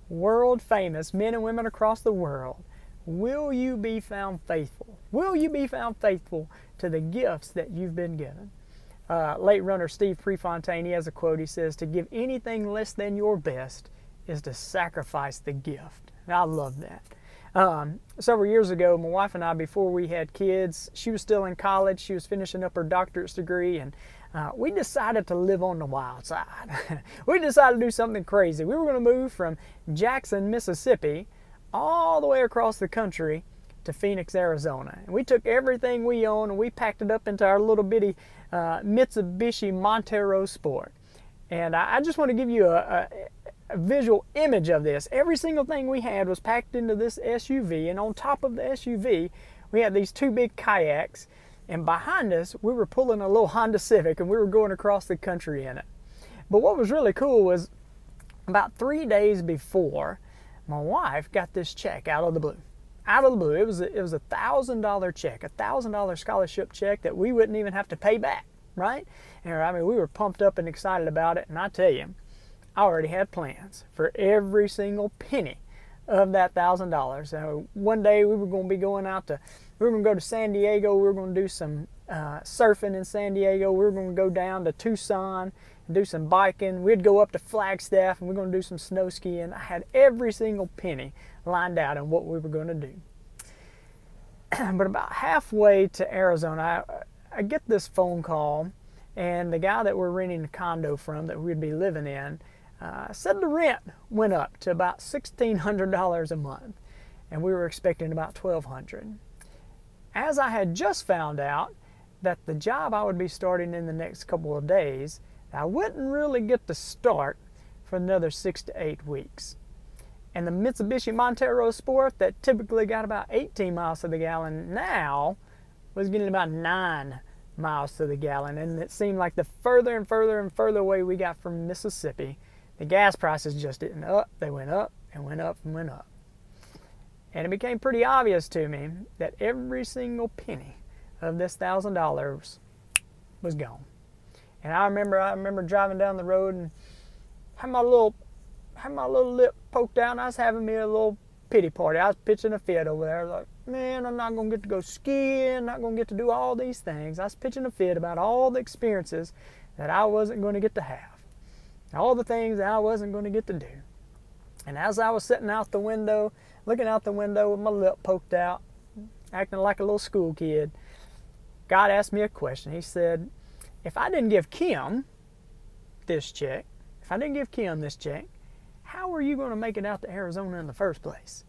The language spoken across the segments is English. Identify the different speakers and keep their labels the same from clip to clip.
Speaker 1: world famous men and women across the world, will you be found faithful? Will you be found faithful to the gifts that you've been given? Late runner Steve Prefontaine, he has a quote. He says, "To give anything less than your best is to sacrifice the gift." And I love that. Several years ago, my wife and I, before we had kids, she was still in college. She was finishing up her doctorate's degree, and we decided to live on the wild side. We decided to do something crazy. We were going to move from Jackson, Mississippi, all the way across the country to Phoenix, Arizona. And we took everything we owned and we packed it up into our little bitty Mitsubishi Montero Sport. And I just want to give you a visual image of this. Every single thing we had was packed into this SUV, and on top of the SUV we had these two big kayaks, and behind us we were pulling a little Honda Civic, and we were going across the country in it. But what was really cool was about 3 days before, my wife got this check out of the blue. Out of the blue. It was a $1,000 check, a $1,000 scholarship check that we wouldn't even have to pay back, right? And I mean, we were pumped up and excited about it, and I tell you, I already had plans for every single penny of that $1,000. So one day we were going to be going out to, we were going to go to San Diego. We were going to do some surfing in San Diego. We were going to go down to Tucson and do some biking. We'd go up to Flagstaff and we're going to do some snow skiing. I had every single penny lined out on what we were going to do. But about halfway to Arizona, I get this phone call, and the guy that we're renting a condo from that we'd be living in said the rent went up to about $1,600 a month, and we were expecting about $1,200. As I had just found out that the job I would be starting in the next couple of days, I wouldn't really get to start for another 6 to 8 weeks. And the Mitsubishi Montero Sport that typically got about 18 miles to the gallon now was getting about 9 miles to the gallon. And it seemed like the further and further and further away we got from Mississippi, the gas prices just didn't up. They went up and went up and went up. And it became pretty obvious to me that every single penny of this $1,000 was gone. And I remember driving down the road and had my little lip poked out, and I was having me a little pity party. I was pitching a fit over there. Like, man, I'm not going to get to go skiing, not going to get to do all these things. I was pitching a fit about all the experiences that I wasn't going to get to have. All the things that I wasn't going to get to do. And as I was sitting out the window, looking out the window with my lip poked out, acting like a little school kid, God asked me a question. He said, if I didn't give Kim this check, how are you going to make it out to Arizona in the first place?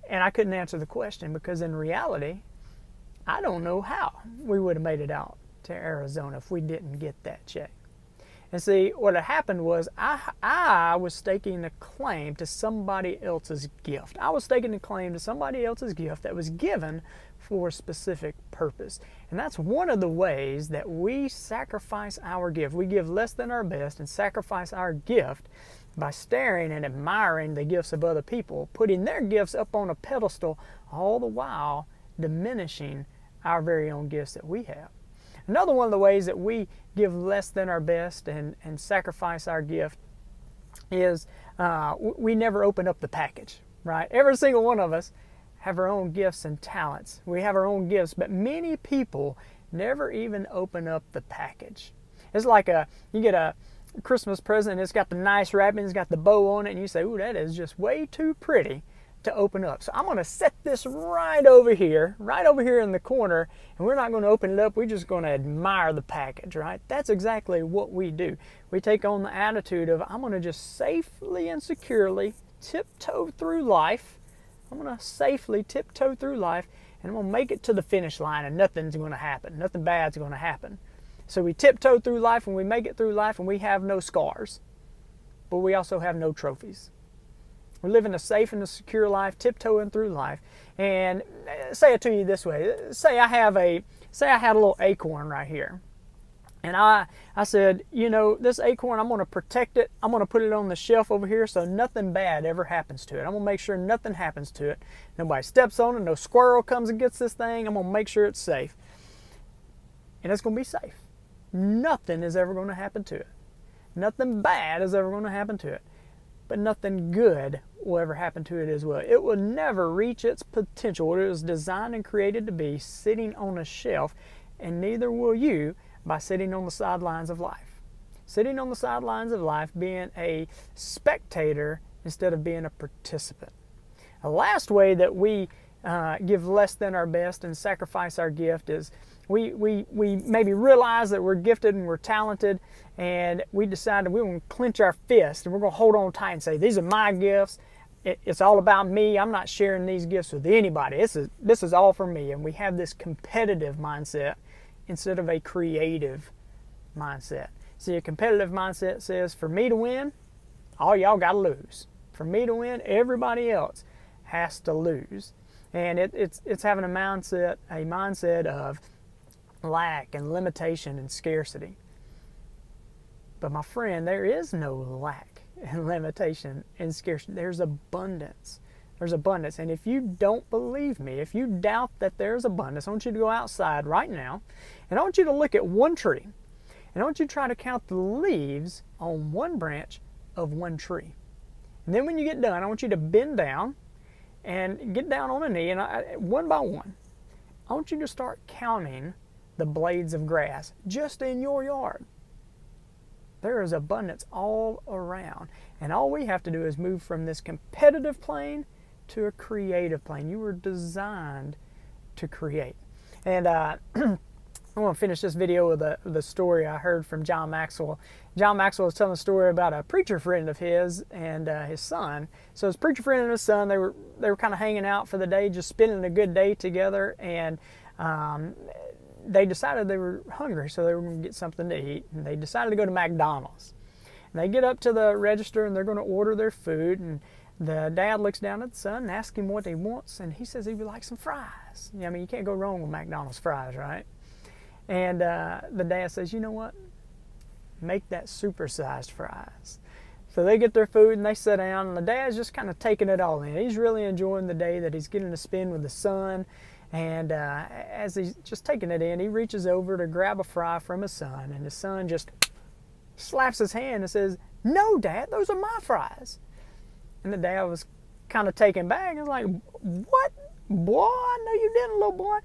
Speaker 1: And I couldn't answer the question, because in reality, I don't know how we would have made it out to Arizona if we didn't get that check. And see, what had happened was I was staking a claim to somebody else's gift. I was staking a claim to somebody else's gift that was given for a specific purpose. And that's one of the ways that we sacrifice our gift. We give less than our best and sacrifice our gift by staring and admiring the gifts of other people, putting their gifts up on a pedestal, all the while diminishing our very own gifts that we have. Another one of the ways that we give less than our best and sacrifice our gift is we never open up the package, right? Every single one of us have our own gifts and talents. We have our own gifts, but many people never even open up the package. It's like you get a Christmas present, it's got the nice wrapping, it's got the bow on it, and you say, ooh, that is just way too pretty to open up. So I'm going to set this right over here in the corner, and we're not going to open it up. We're just going to admire the package, right? That's exactly what we do. We take on the attitude of, I'm going to just safely and securely tiptoe through life. I'm going to safely tiptoe through life, and I'm going to make it to the finish line, and nothing's going to happen. Nothing bad's going to happen. So we tiptoe through life, and we make it through life, and we have no scars, but we also have no trophies. We're living a safe and a secure life, tiptoeing through life. And say it to you this way. Say I had a little acorn right here. And I said, you know, this acorn, I'm going to protect it. I'm going to put it on the shelf over here so nothing bad ever happens to it. I'm going to make sure nothing happens to it. Nobody steps on it. No squirrel comes and gets this thing. I'm going to make sure it's safe. And it's going to be safe. Nothing is ever going to happen to it. Nothing bad is ever going to happen to it. but nothing good will ever happen to it as well. It will never reach its potential, what it was designed and created to be, sitting on a shelf, and neither will you by sitting on the sidelines of life. Sitting on the sidelines of life, being a spectator instead of being a participant. The last way that we give less than our best and sacrifice our gift is we maybe realize that we're gifted and we're talented, and we decide that we're going to clench our fist and we're going to hold on tight and say, these are my gifts. It's all about me. I'm not sharing these gifts with anybody. This is all for me. And we have this competitive mindset instead of a creative mindset. See, a competitive mindset says, for me to win, all y'all got to lose. For me to win, everybody else has to lose. And it's having a mindset of lack and limitation and scarcity. But my friend, there is no lack and limitation and scarcity. There's abundance. There's abundance. And if you don't believe me, if you doubt that there's abundance, I want you to go outside right now, and I want you to look at one tree, and I want you to try to count the leaves on one branch of one tree. And then when you get done, I want you to bend down and get down on a knee, and one by one, I want you to start counting the blades of grass just in your yard. There is abundance all around. And all we have to do is move from this competitive plane to a creative plane. You were designed to create. And I want to finish this video with the story I heard from John Maxwell. John Maxwell was telling a story about a preacher friend of his and his son. So his preacher friend and his son, they were kind of hanging out for the day, just spending a good day together, and they decided they were hungry, so they were going to get something to eat, and they decided to go to McDonald's. And they get up to the register, and they're going to order their food, and the dad looks down at the son and asks him what he wants, and he says he would like some fries. I mean, you can't go wrong with McDonald's fries, right? And the dad says, you know what? Make that supersized fries. So they get their food, and they sit down, and the dad's just kind of taking it all in. He's really enjoying the day that he's getting to spend with the son. And as he's just taking it in, he reaches over to grab a fry from his son, and his son just slaps his hand and says, no, Dad, those are my fries. And the dad was kind of taken back. He was like, what? Boy, no you didn't, little boy.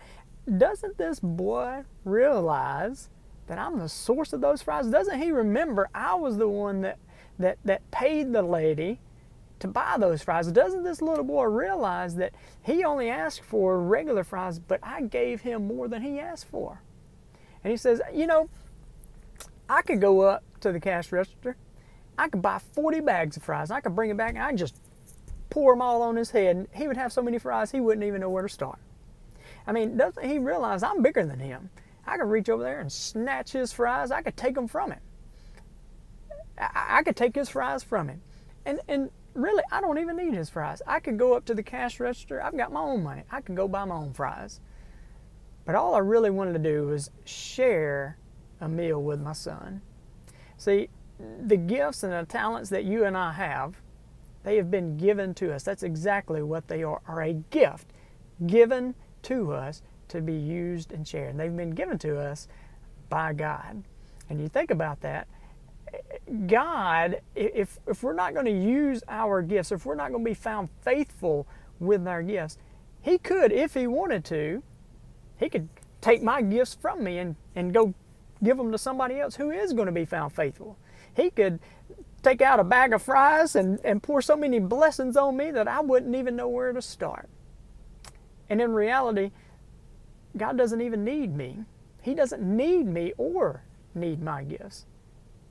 Speaker 1: Doesn't this boy realize that I'm the source of those fries? Doesn't he remember I was the one that paid the lady to buy those fries? Doesn't this little boy realize that he only asked for regular fries, but I gave him more than he asked for? And he says, you know, I could go up to the cash register, I could buy 40 bags of fries, I could bring it back, and I'd just pour them all on his head, and he would have so many fries he wouldn't even know where to start. I mean, doesn't he realize I'm bigger than him? I could reach over there and snatch his fries, I could take them from him. I could take his fries from him. And really, I don't even need his fries. I could go up to the cash register. I've got my own money. I could go buy my own fries. But all I really wanted to do was share a meal with my son. See, the gifts and the talents that you and I have, they have been given to us. That's exactly what they are a gift given to us to be used and shared. And they've been given to us by God. And you think about that, God, if we're not going to use our gifts, if we're not going to be found faithful with our gifts, He could, if He wanted to, He could take my gifts from me and go give them to somebody else who is going to be found faithful. He could take out a bag of fries and pour so many blessings on me that I wouldn't even know where to start. And in reality, God doesn't even need me. He doesn't need me or need my gifts.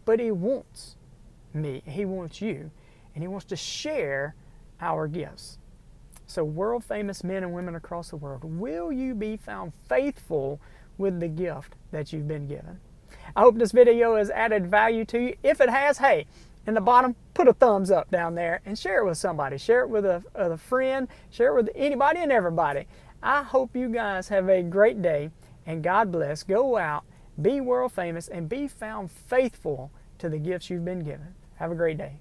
Speaker 1: But He wants me, He wants you, and He wants to share our gifts. So world famous men and women across the world, will you be found faithful with the gift that you've been given? I hope this video has added value to you. If it has, hey, in the bottom, put a thumbs up down there and share it with somebody. Share it with a friend. Share it with anybody and everybody. I hope you guys have a great day, and God bless. Go out, be world famous, and be found faithful to the gifts you've been given. Have a great day.